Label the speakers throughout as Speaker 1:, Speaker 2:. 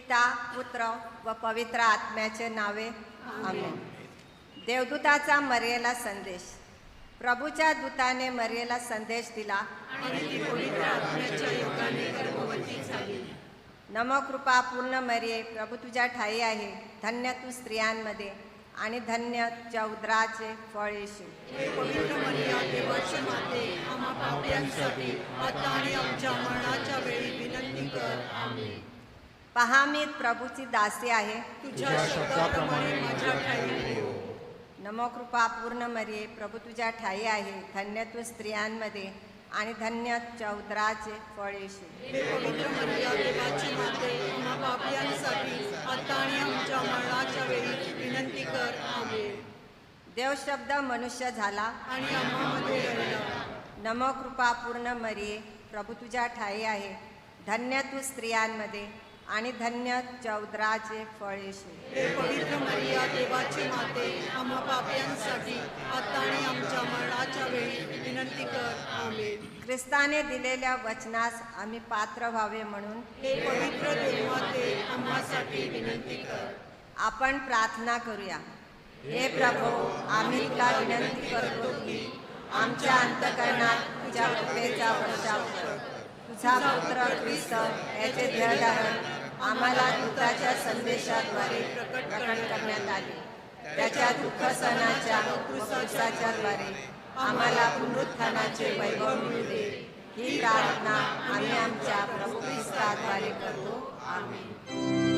Speaker 1: पिता पुत्र व पवित्र आत्म्याचे नावे आमेन. देवदूताचा मरियेला संदेश. प्रभूच्या दूताने मरियेला संदेश दिला
Speaker 2: आणि ती पवित्र आत्म्याच्या योगाने गर्भवती झाली.
Speaker 1: नमकृपा पूर्ण मरिये, प्रभू तुझ्या ठाई आहे. धन्य तू स्त्रियांमध्ये आणि धन्य तुझ्या उदराचे फळ येशू.
Speaker 2: हे पवित्र मरिया, देवाची माते, आम्हा पाप्यांसाठी आता आणि आमच्या मरणाच्या वेळी विनंती कर. आमेन.
Speaker 1: पहा, मी प्रभूची दासी आहे.
Speaker 2: तुझ्या शब्दाप्रमाणे माझ्या ठाई हो.
Speaker 1: नमकृपा पूर्ण मरिये, प्रभू तुझ्या ठाई आहे. धन्य तू स्त्रियांमध्ये आणि धन्य तुझ्या उदराचे फळ येशू.
Speaker 2: हे पवित्र मरिया, देवाची माते, आम्हा पाप्यांसाठी आता आणि आमच्या मरणाच्या वेळी विनंती कर. आमेन.
Speaker 1: देव शब्द मनुष्य झाला
Speaker 2: आणि आम्हामध्ये राहिला.
Speaker 1: नमकृपा पूर्ण मरिये, प्रभू तुझ्या ठाई आहे. धन्य तू स्त्रियांमध्ये आणि धन्य तुझ्या उदराचे फळ येशू.
Speaker 2: हे पवित्र मरिया, देवाची माते, आम्हा पाप्यांसाठी आता आणि आमच्या मरणाच्या वेळी विनंती कर. आमेन.
Speaker 1: ख्रिस्ताने दिलेल्या वचनास आम्ही पात्र व्हावे म्हणून
Speaker 2: हे पवित्र देवमाते, आम्हासाठी विनंती कर.
Speaker 1: आपण प्रार्थना करूया. हे प्रभू, आम्ही तुला विनंती करतो की आमच्या अंतःकरणात तुझ्या कृपेचा वर्षाव कर. तुझा पुत्र ख्रिस्त याचे ध्येयधारण आम्हाला दूताच्या संदेशाद्वारे प्रकट करण्यात आले. त्याच्या दुःख सणाच्या क्रूसाच्या द्वारे आम्हाला पुनरुत्थानाचे वैभव मिळू दे. ही प्रार्थना आम्ही आमच्या प्रभू ख्रिस्ताद्वारे करतो. आमेन.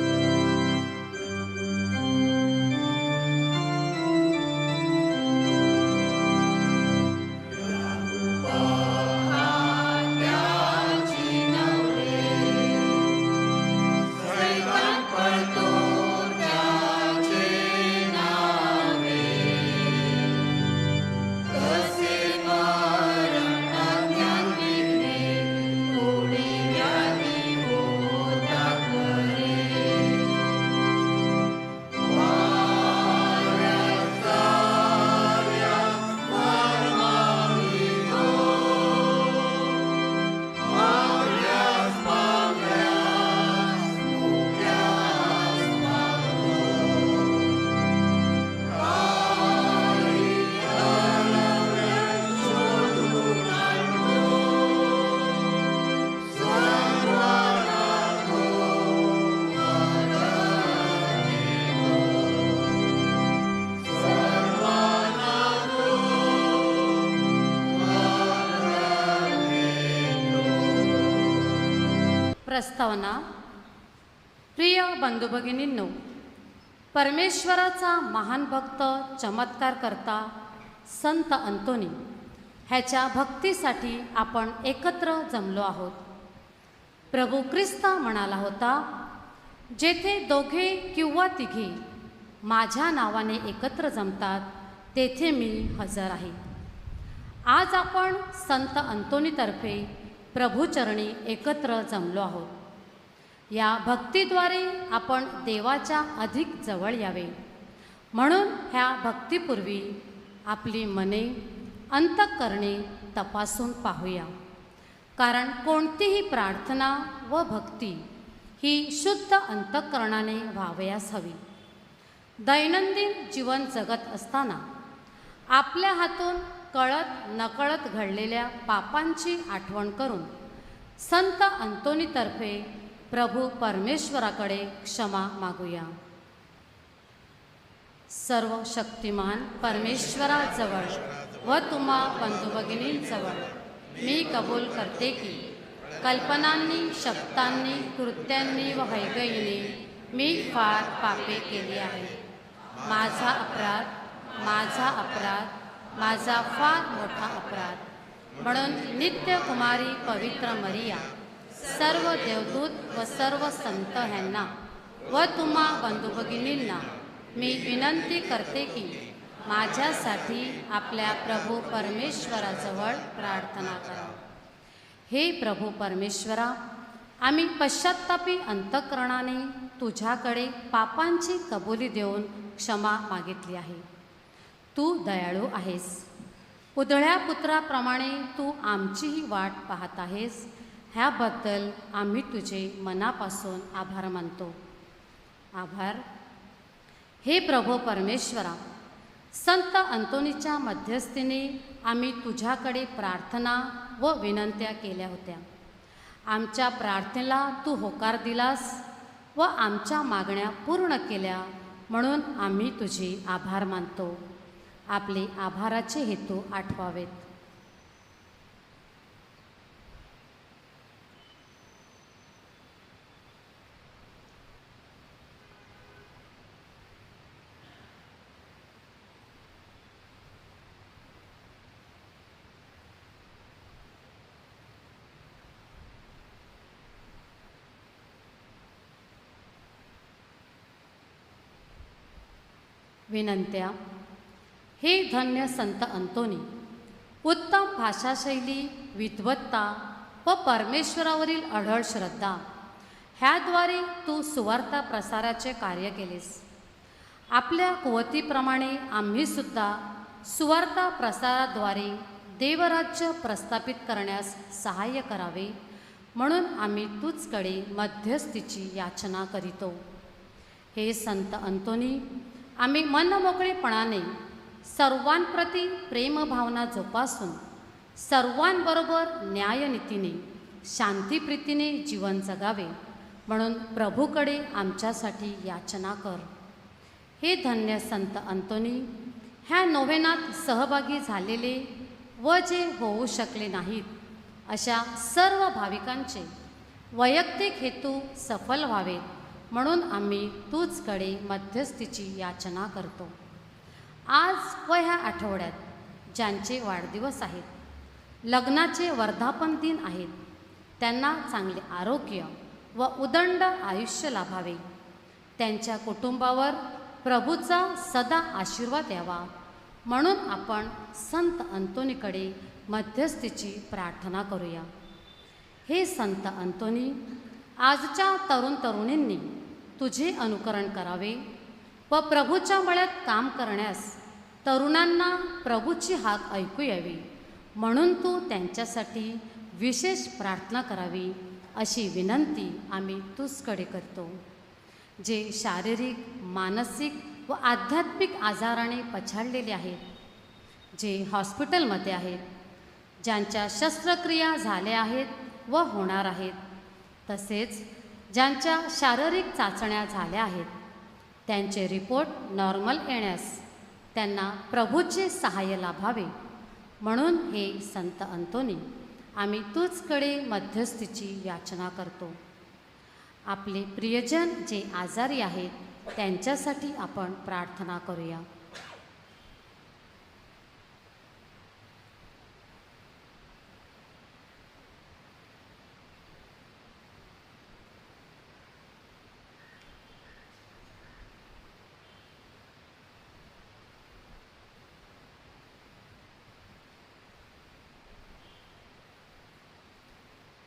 Speaker 3: प्रस्तावना. प्रिय बंधू भगिनींनो, परमेश्वराचा महान भक्त, चमत्कार करता संत अंतोनी ह्याच्या भक्तीसाठी आपण एकत्र जमलो आहोत. प्रभू ख्रिस्त म्हणाला होता, जेथे दोघे किंवा तिघे माझ्या नावाने एकत्र जमतात तेथे मी हजर आहे. आज आपण संत अंतोनीतर्फे प्रभूचरणी एकत्र जमलो आहोत. या भक्तीद्वारे आपण देवाच्या अधिक जवळ यावे म्हणून ह्या भक्तीपूर्वी आपली मने, अंतःकरणे तपासून पाहूया. कारण कोणतीही प्रार्थना व भक्ती ही शुद्ध अंतःकरणाने व्हावयास हवी. दैनंदिन जीवन जगत असताना आपल्या हातून कळत नकळत घडलेल्या पापांची आठवण करून संत अंतोनीतर्फे प्रभू परमेश्वराकडे क्षमा मागूया. सर्व शक्तिमान परमेश्वराजवळ व तुम्हा बंधू भगिनींजवळ मी कबूल करते की कल्पनांनी, शब्दांनी, कृत्यांनी व हैगईने मी फार पापे केली आहेत. माझा अपराध, माझा फार मोठा अपराध. म्हणून नित्य कुमारी पवित्र मरिया, सर्व देवदूत व सर्व संत ह्यांना व तुम्हा बंधू भगिनींना मी विनंती करते की माझ्यासाठी आपल्या प्रभू परमेश्वराजवळ प्रार्थना करा. हे प्रभू परमेश्वरा, आम्ही पश्चात्तापी अंतःकरणाने तुझ्याकडे पापांची कबुली देऊन क्षमा मागितली आहे. तू दयाळू आहेस. उधळ्या पुत्राप्रमाणे तू आमचीही वाट पाहत आहेस. ह्याबद्दल आम्ही तुझे मनापासून आभार मानतो. आभार. हे प्रभू परमेश्वरा, संत अंतोनीच्या मध्यस्थीने आम्ही तुझ्याकडे प्रार्थना व विनंत्या केल्या होत्या. आमच्या प्रार्थनेला तू होकार दिलास व आमच्या मागण्या पूर्ण केल्या, म्हणून आम्ही तुझे आभार मानतो. आपले आभाराचे हेतू आठवावेत. विनंत्या. हे धन्य संत अंतोनी, उत्तम भाषाशैली, विद्वत्ता व परमेश्वरावरील अढळ श्रद्धा ह्याद्वारे तू सुवार्ता प्रसाराचे कार्य केलेस. आपल्या कुवतीप्रमाणे आम्हीसुद्धा सुवार्ता प्रसाराद्वारे देवराज्य प्रस्थापित करण्यास सहाय्य करावे, म्हणून आम्ही तुझकडे मध्यस्थीची याचना करीतो. हे संत अंतोनी, आम्ही मनमोकळेपणाने सर्वांप्रती प्रेमभावना जोपासून सर्वांबरोबर न्यायनीतीने शांतीप्रीतीने जीवन जगावे, म्हणून प्रभूकडे आमच्यासाठी याचना कर. हे धन्य संत अंतोनी, ह्या नोव्हेनात सहभागी झालेले व जे होऊ शकले नाहीत अशा सर्व भाविकांचे वैयक्तिक हेतू सफल व्हावेत, म्हणून आम्ही तुझकडे मध्यस्थीची याचना करतो. आज व ह्या आठवड्यात ज्यांचे वाढदिवस आहेत, लग्नाचे वर्धापन दिन आहेत, त्यांना चांगले आरोग्य व उदंड आयुष्य लाभावे. त्यांच्या कुटुंबावर प्रभूचा सदा आशीर्वाद यावा, म्हणून आपण संत अंतोनीकडे मध्यस्थीची प्रार्थना करूया. हे संत अंतोनी, आजच्या तरुण तरुणींनी तुझे अनुकरण करावे व प्रभूच्या मळ्यात काम करण्यास तरुणांना प्रभूची हाक ऐकू यावी, म्हणून तू त्यांच्यासाठी विशेष प्रार्थना करावी, अशी विनंती आम्ही तुझकडे करतो. जे शारीरिक, मानसिक व आध्यात्मिक आजाराने पछाडलेले आहेत, जे हॉस्पिटलमध्ये आहेत, ज्यांच्या शस्त्रक्रिया झाल्या आहेत व होणार आहेत, तसेच ज्यांच्या शारीरिक चाचण्या झाल्या आहेत, त्यांचे रिपोर्ट नॉर्मल येण्यास त्यांना प्रभूचे सहाय्य लाभावे, म्हणून हे संत अंतोनी, आम्ही तुझकडे मध्यस्थीची याचना करतो. आपले प्रियजन जे आजारी आहेत, त्यांच्यासाठी आपण प्रार्थना करूया.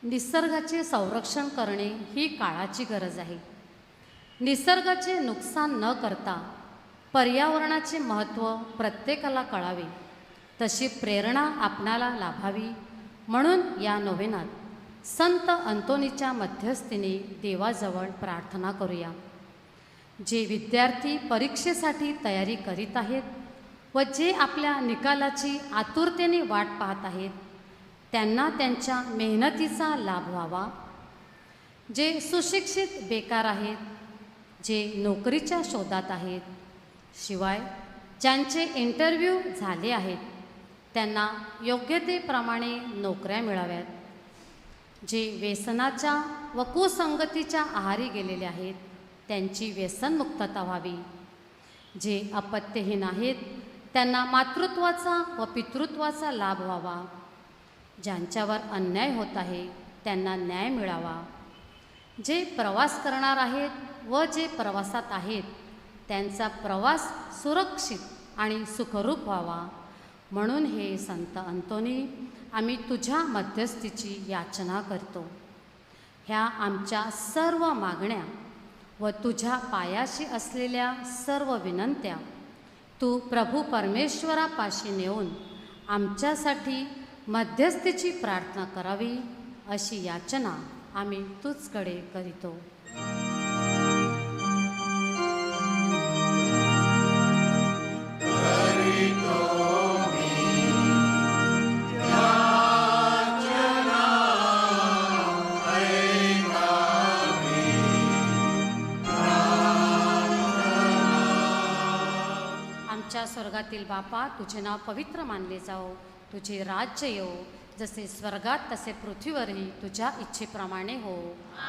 Speaker 3: निसर्गाचे संरक्षण करणे ही काळाची गरज आहे. निसर्गाचे नुकसान न करता पर्यावरणाचे महत्त्व प्रत्येकाला कळावे, तशी प्रेरणा आपणाला लाभावी, म्हणून या नोव्हेनात संत अंतोनीच्या मध्यस्थीने देवाजवळ प्रार्थना करूया. जे विद्यार्थी परीक्षेसाठी तयारी करीत आहेत व जे आपल्या निकालाची आतुरतेने वाट पाहत आहेत, त्यांना त्यांच्या मेहनतीचा लाभ व्हावा. जे सुशिक्षित बेकार आहेत, जे नोकरीच्या शोधात आहेत, शिवाय ज्यांचे इंटरव्ह्यू झाले आहेत, त्यांना योग्यतेप्रमाणे नोकऱ्या मिळाव्यात. जे व्यसनाच्या व कुसंगतीच्या आहारी गेलेले आहेत, त्यांची व्यसनमुक्तता व्हावी. जे अपत्यहीन आहेत, त्यांना मातृत्वाचा व पितृत्वाचा लाभ व्हावा. ज्यांच्यावर अन्याय होत आहे, त्यांना न्याय मिळावा. जे प्रवास करणार आहेत व जे प्रवासात आहेत, त्यांचा प्रवास सुरक्षित आणि सुखरूप व्हावा, म्हणून हे संत अंतोनी, आम्ही तुझ्या मध्यस्थीची याचना करतो. ह्या आमच्या सर्व मागण्या व तुझ्या पायाशी असलेल्या सर्व विनंत्या तू प्रभू परमेश्वरापाशी नेऊन आमच्यासाठी मध्यस्थीची प्रार्थना करावी, अशी याचना आम्ही तुझकडे करीतो. आमच्या स्वर्गातील बापा, तुझे नाव पवित्र मानले जाओ, तुझे राज्य येवो, जसे स्वर्गात तसे पृथ्वीवरही तुझ्या इच्छेप्रमाणे हो.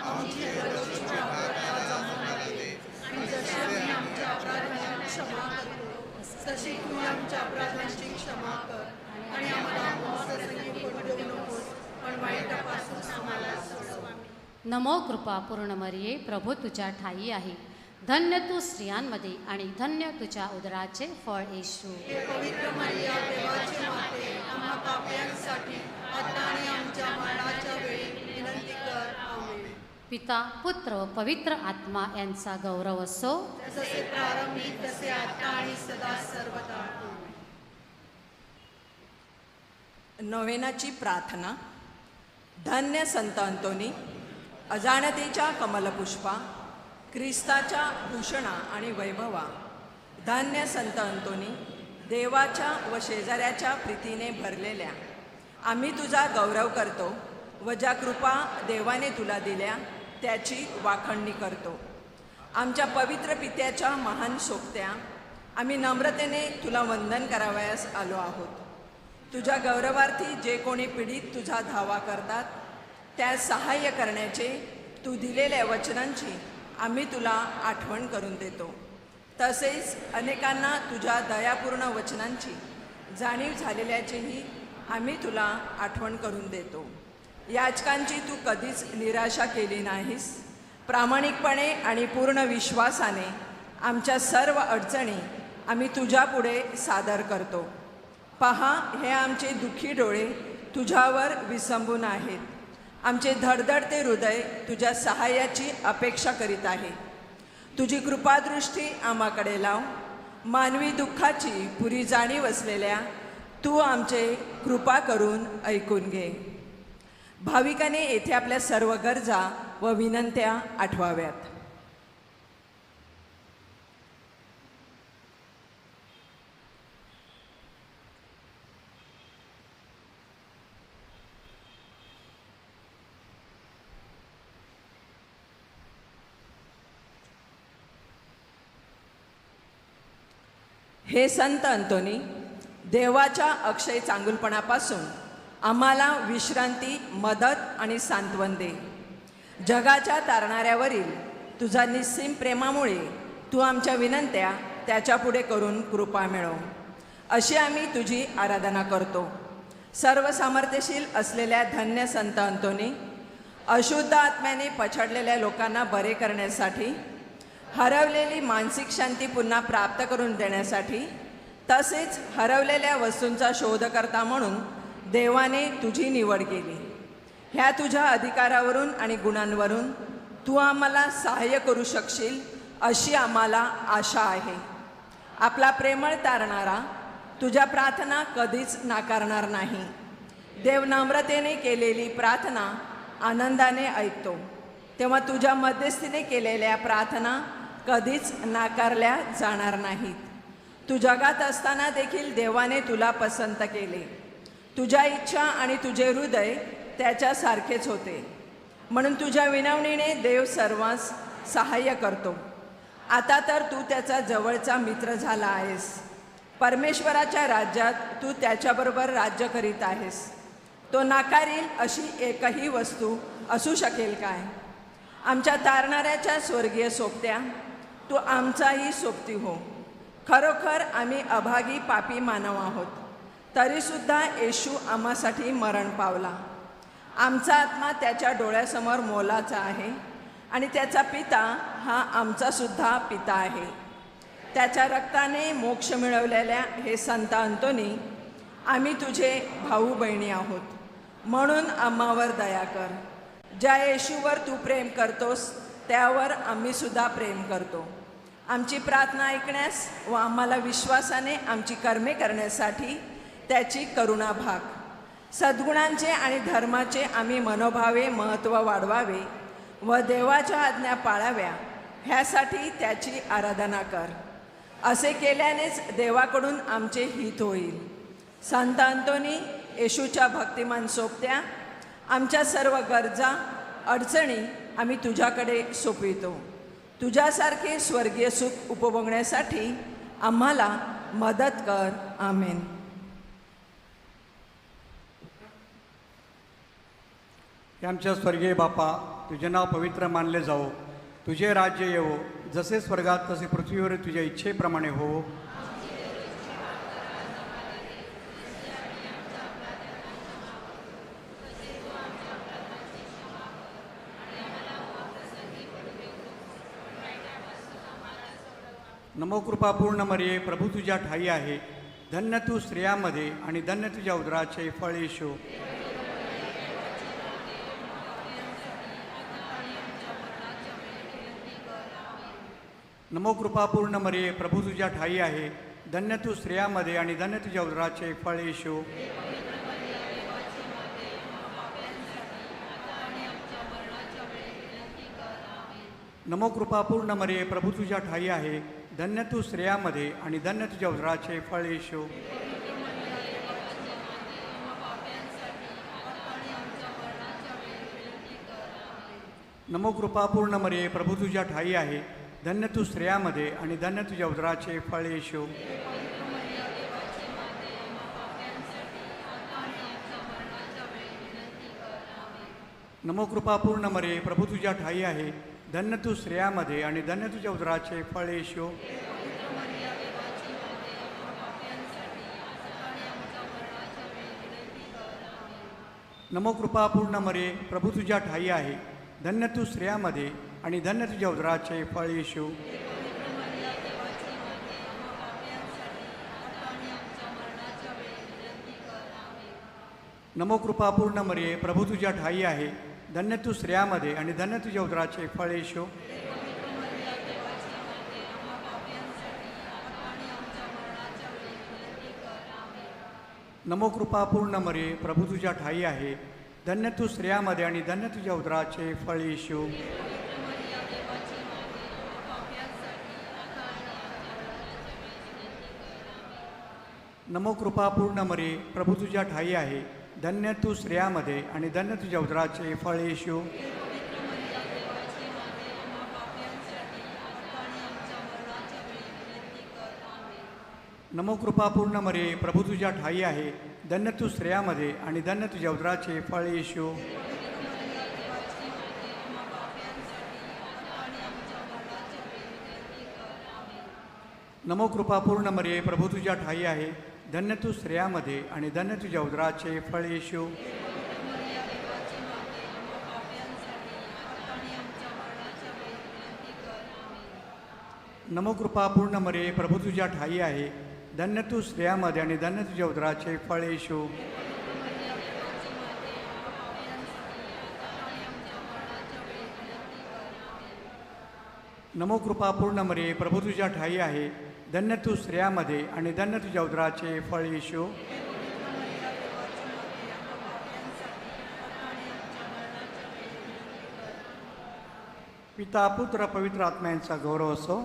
Speaker 2: आमची दररोजची भाकर आज आम्हाला दे, आणि जशी आम्ही आमच्या अपराधांची क्षमा करतो, तशी तू आमच्या अपराधांची क्षमा कर. आणि आम्हाला मोहप्रसंगी पडू देऊ नकोस, पण वाईटापासून आम्हाला सोडव.
Speaker 3: नमो कृपा पूर्ण मरिये, प्रभू तुझ्या ठाई आहे. धन्य तू स्त्रियांमध्ये आणि धन्य तुझ्या उदराचे फळ येशू.
Speaker 2: हे पवित्र मरिया, देवाची माते, आम्हा पाप्यांसाठी आता आणि आमच्या मरणाच्या वेळी विनंती कर. आमेन.
Speaker 3: पिता, पुत्र व पवित्र आत्मा यांचा गौरव असो.
Speaker 2: जसे प्रारंभी तसे आता आणि सदा सर्वदा.
Speaker 4: नोवेनाची प्रार्थना. धन्य संत अंतोनी, अजाणतेच्या कमलपुष्पा, ख्रिस्ताच्या भूषणा आणि वैभवा. धन्य संत अंतोनी, देवाच्या व शेजाऱ्याच्या प्रीतीने भरलेल्या. आम्ही तुझा गौरव करतो व ज्या कृपा देवाने तुला दिल्या त्याची वाखणणी करतो. आमच्या पवित्र पित्याच्या महान सोबत्या, आम्ही नम्रतेने तुला वंदन करावयास आलो आहोत. तुझ्या गौरवार्थी जे कोणी पीडित तुझा धावा करतात, त्यास सहाय्य करण्याचे तू दिलेल्या वचनांची आम्ही तुला आठवण करून देतो. तसेच अनेकांना तुझ्या दयापूर्ण वचनांची जाणीव झालेल्याचीही आम्ही तुला आठवण करून देतो. याचकांची तू कधीच निराशा केली नाहीस. प्रामाणिकपणे आणि पूर्ण विश्वासाने आमच्या सर्व अडचणी आम्ही तुझ्यापुढे सादर करतो. पहा, हे आमचे दुःखी डोळे तुझ्यावर विसंबून आहेत. आमचे धडधडते हृदय तुझ्या सहाय्याची अपेक्षा करीत आहे. तुझी कृपादृष्टी आम्हाकडे लाव. मानवी दुःखाची पुरी जाणीव असलेल्या तू आमचे कृपा करून ऐकून घे. भाविकाने येथे आपल्या सर्व गरजा व विनंत्या आठवाव्यात. हे संत अंतोनी, देवाच्या अक्षय चांगुलपणापासून आम्हाला विश्रांती, मदत आणि सांत्वन दे. जगाच्या तारणाऱ्यावरील तुझा निस्सीम प्रेमामुळे तू आमच्या विनंत्या त्याच्यापुढे करून कृपा मिळव, अशी आम्ही तुझी आराधना करतो. सर्व सामर्थ्यशील असलेल्या धन्य संत अंतोनी, अशुद्ध आत्म्याने पछाडलेल्या लोकांना बरे करण्यासाठी, हरवलेली मानसिक शांती पुन्हा प्राप्त करून देण्यासाठी, तसेच हरवलेल्या वस्तूंचा शोधकर्ता म्हणून देवाने तुझी निवड केली. ह्या तुझ्या अधिकारावरून आणि गुणांवरून तू आम्हाला सहाय्य करू शकशील अशी आम्हाला आशा आहे. आपला प्रेमळ तारणारा तुझ्या प्रार्थना कधीच नाकारणार नाही. देव नम्रतेने केलेली प्रार्थना आनंदाने ऐकतो. तेव्हा तुझ्या मध्यस्थीने केलेल्या प्रार्थना कधीच नाकारल्या जाणार नाहीत. तू जगात असताना देखील देवाने तुला पसंत केले. तुझ्या इच्छा आणि तुझे हृदय त्याच्यासारखेच होते. म्हणून तुझ्या विनवणीने देव सर्वांस सहाय्य करतो. आता तर तू त्याचा जवळचा मित्र झाला आहेस. परमेश्वराच्या राज्यात तू त्याच्याबरोबर राज्य करीत आहेस. तो नाकारील अशी एकही वस्तू असू शकेल काय? आमच्या तारणाऱ्याच्या स्वर्गीय सोबत्या, तू आमचाही सोबती हो. खरोखर आम्ही अभागी पापी मानव आहोत, तरीसुद्धा येशू आम्हासाठी मरण पावला. आमचा आत्मा त्याच्या डोळ्यासमोर मोलाचा आहे आणि त्याचा पिता हा आमचासुद्धा पिता आहे. त्याच्या रक्ताने मोक्ष मिळवलेल्या हे संत अंतोनी, आम्ही तुझे भाऊ बहिणी आहोत. म्हणून आम्हावर दया कर. ज्या येशूवर तू प्रेम करतोस त्यावर आम्हीसुद्धा प्रेम करतो. आमची प्रार्थना ऐकण्यास व आम्हाला विश्वासाने आमची कर्मे करण्यासाठी त्याची करुणा भाग. सद्गुणांचे आणि धर्माचे आम्ही मनोभावे महत्त्व वाढवावे व देवाच्या आज्ञा पाळाव्या, ह्यासाठी त्याची आराधना कर. असे केल्यानेच देवाकडून आमचे हित होईल. संत अंतोनी, येशूच्या भक्तिमान सोबत्या, आमच्या सर्व गरजा अडचणी आम्ही तुझ्याकडे सोपवितो. तुझ्यासारखे स्वर्गीय सुख उपभोगण्यासाठी आम्हाला मदत कर. आमेन.
Speaker 5: हे आमच्या स्वर्गीय बापा, तुझे नाव पवित्र मानले जावो, तुझे राज्य येवो, जसे स्वर्गात तसे पृथ्वीवर तुझ्या इच्छेप्रमाणे हो. नमो कृपापूर्ण मरिये, प्रभू तुझ्या ठाई आहे, धन्य तू स्त्रियांमध्ये आणि धन्य तुझ्या उदराचे फळ येशू. नमो कृपापूर्ण मरिये, प्रभू तुझ्या ठाई आहे, धन्य तू स्त्रियांमध्ये आणि धन्य तुझ्या उदराचे फळ येशू. नमो कृपापूर्ण मरिये, प्रभू तुझ्या ठाई आहे, धन्य तू स्त्रियांमध्ये आणि धन्य तुझ्या उदराचे फळ येशू. नमो कृपापूर्ण मरिये, प्रभू तुझ्या ठाई आहे, धन्य तू स्त्रियांमध्ये आणि धन्य तुझ्या उदराचे फळ येशू. नमो कृपापूर्ण मरिये, प्रभू तुझ्या ठाई आहे, धन्य तू स्त्रियांमध्ये आणि धन्य तुझ्या उदराचे फळ येशू. नमो कृपापूर्ण मरिये, प्रभू तुझ्या ठाई आहे, धन्य तू स्त्रियांमध्ये आणि धन्य तुझ्या उदराचे फळ येशू. नमो कृपापूर्ण मरिये, प्रभू तुझ्या ठाई आहे, धन्य तू स्त्रियांमध्ये आणि धन्य तुझ्या उदराचे फळ येशू. नमो कृपापूर्ण मरिये, प्रभू तुझ्या ठाई आहे, धन्य तू स्त्रियांमध्ये आणि धन्य तुझ्या उदराचे फळ येशू. नमो कृपापूर्ण मरिये, प्रभू तुझ्या ठाई आहे, धन्य तू स्त्रियांमध्ये आणि धन्य तुझ्या उदराचे फळ येशू. नमो कृपापूर्ण मरिये, प्रभू तुझ्या ठाई आहे, धन्य तू स्त्रियांमध्ये आणि धन्य तुझ्या उदराचे फळ येशू. नमो कृपापूर्ण मरिये, प्रभू तुझ्या ठाई आहे, धन्य तू स्त्रियांमध्ये आणि धन्य तुझ्या उदराचे फळ येशू. नमो कृपापूर्ण मरिये, प्रभू तुझ्या ठाई आहे, धन्य तू स्त्रियांमध्ये आणि धन्य तुझ्या उदराचे फळ येशू. नमो कृपापूर्ण मरिये, प्रभू तुझ्या ठाई आहे, धन्य तू स्त्रियांमध्ये आणि धन्य तुझ्या उदराचे फळ येशू. पिता पुत्र पवित्र आत्मा यांचा गौरव असो.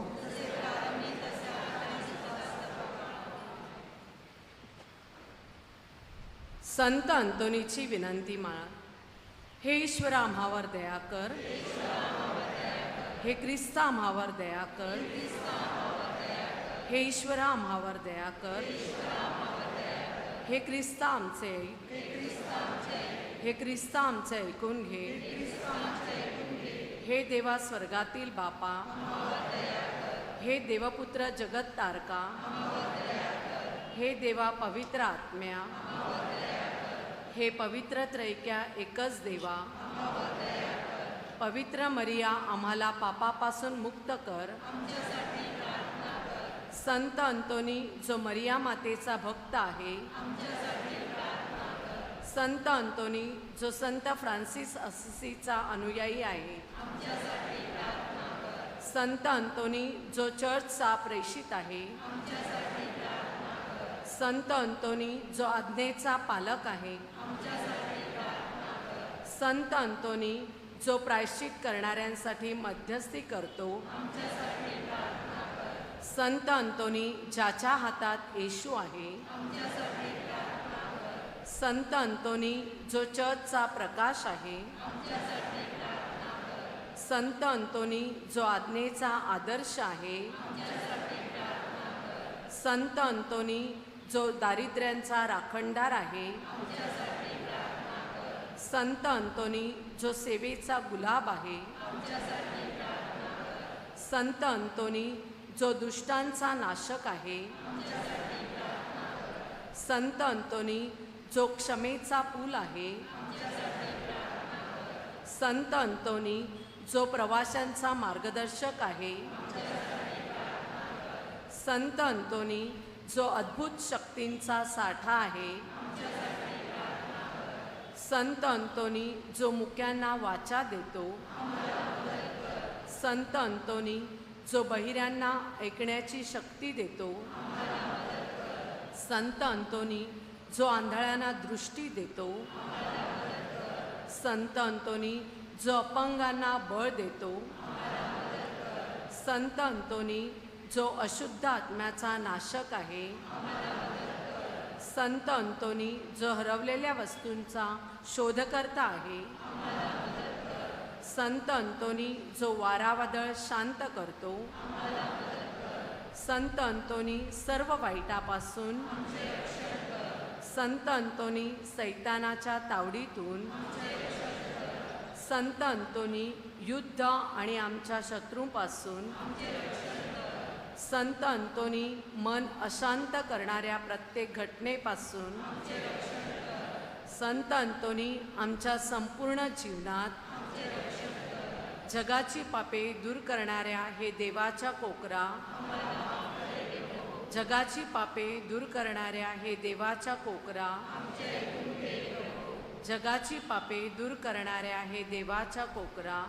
Speaker 6: संत अंतोनीची विनंती माळा. हे ईश्वर आम्हावर दया कर. हे ख्रिस्त आम्हावर दया कर. हे ईश्वर आम्हावर दया कर. हे ख्रिस्त आमचे ऐक. हे ख्रिस्त आमचे ऐकून घे. हे देवा स्वर्गातील बापा. हे देवपुत्र जगत तारका. हे देवा पवित्र आत्म्या. हे पवित्र त्रैक्या एकच देवा. पवित्र मरिया आम्हाला पापापासून मुक्त कर. संत अंतोनी जो मरिया मातेचा भक्त आहे. संत अंतोनी जो संत फ्रान्सिस असिसीचा अनुयायी आहे. संत अंतोनी जो चर्चचा प्रेषित आहे. संत अंतोनी जो आज्ञेचा पालक आहे. संत अंतोनी जो प्रायश्चित करणाऱ्यांसाठी मध्यस्थी करतो. संत अंतोनी ज्याच्या हातात येशू आहे. संत अंतोनी जो चर्चचा प्रकाश आहे. संत अंतोनी जो आज्ञेचा आदर्श आहे. संत अंतोनी जो दारिद्र्यांचा राखणदार आहे, संत अंतोनी जो सेवेचा गुलाब आहे, संत अंतोनी जो दुष्टांचा नाशक आहे, संत अंतोनी जो क्षमेचा पूल आहे, संत अंतोनी जो प्रवाशांचा मार्गदर्शक आहे, संत अंतोनी जो अद्भुत शक्तींचा साठा आहे, संत अंतोनी जो मुक्यांना वाचा देतो, संत अंतोनी जो बहिऱ्यांना ऐकण्याची शक्ती देतो, संत अंतोनी जो आंधळ्यांना दृष्टी देतो, संत अंतोनी जो अपंगांना बळ देतो, संत अंतोनी जो अशुद्ध आत्म्याचा नाशक आहे, संत अंतोनी जो हरवलेल्या वस्तूंचा शोधकर्ता आहे, संत अंतोनी जो वारावादळ शांत करतो, संत अंतोनी सर्व वाईटापासून, संत अंतोनी सैतानाच्या तावडीतून, संत अंतोनी युद्ध आणि आमच्या शत्रूंपासून, संत अंतोनी मन अशांत करणाऱ्या प्रत्येक घटनेपासून, संत अंतोनी आमच्या संपूर्ण जीवनात जगाची पापे दूर करणाऱ्या हे देवाच्या कोकरा, जगाची पापे दूर करणाऱ्या हे देवाच्या कोकरा, जगाची पापे दूर करणाऱ्या हे देवाच्या कोकरा,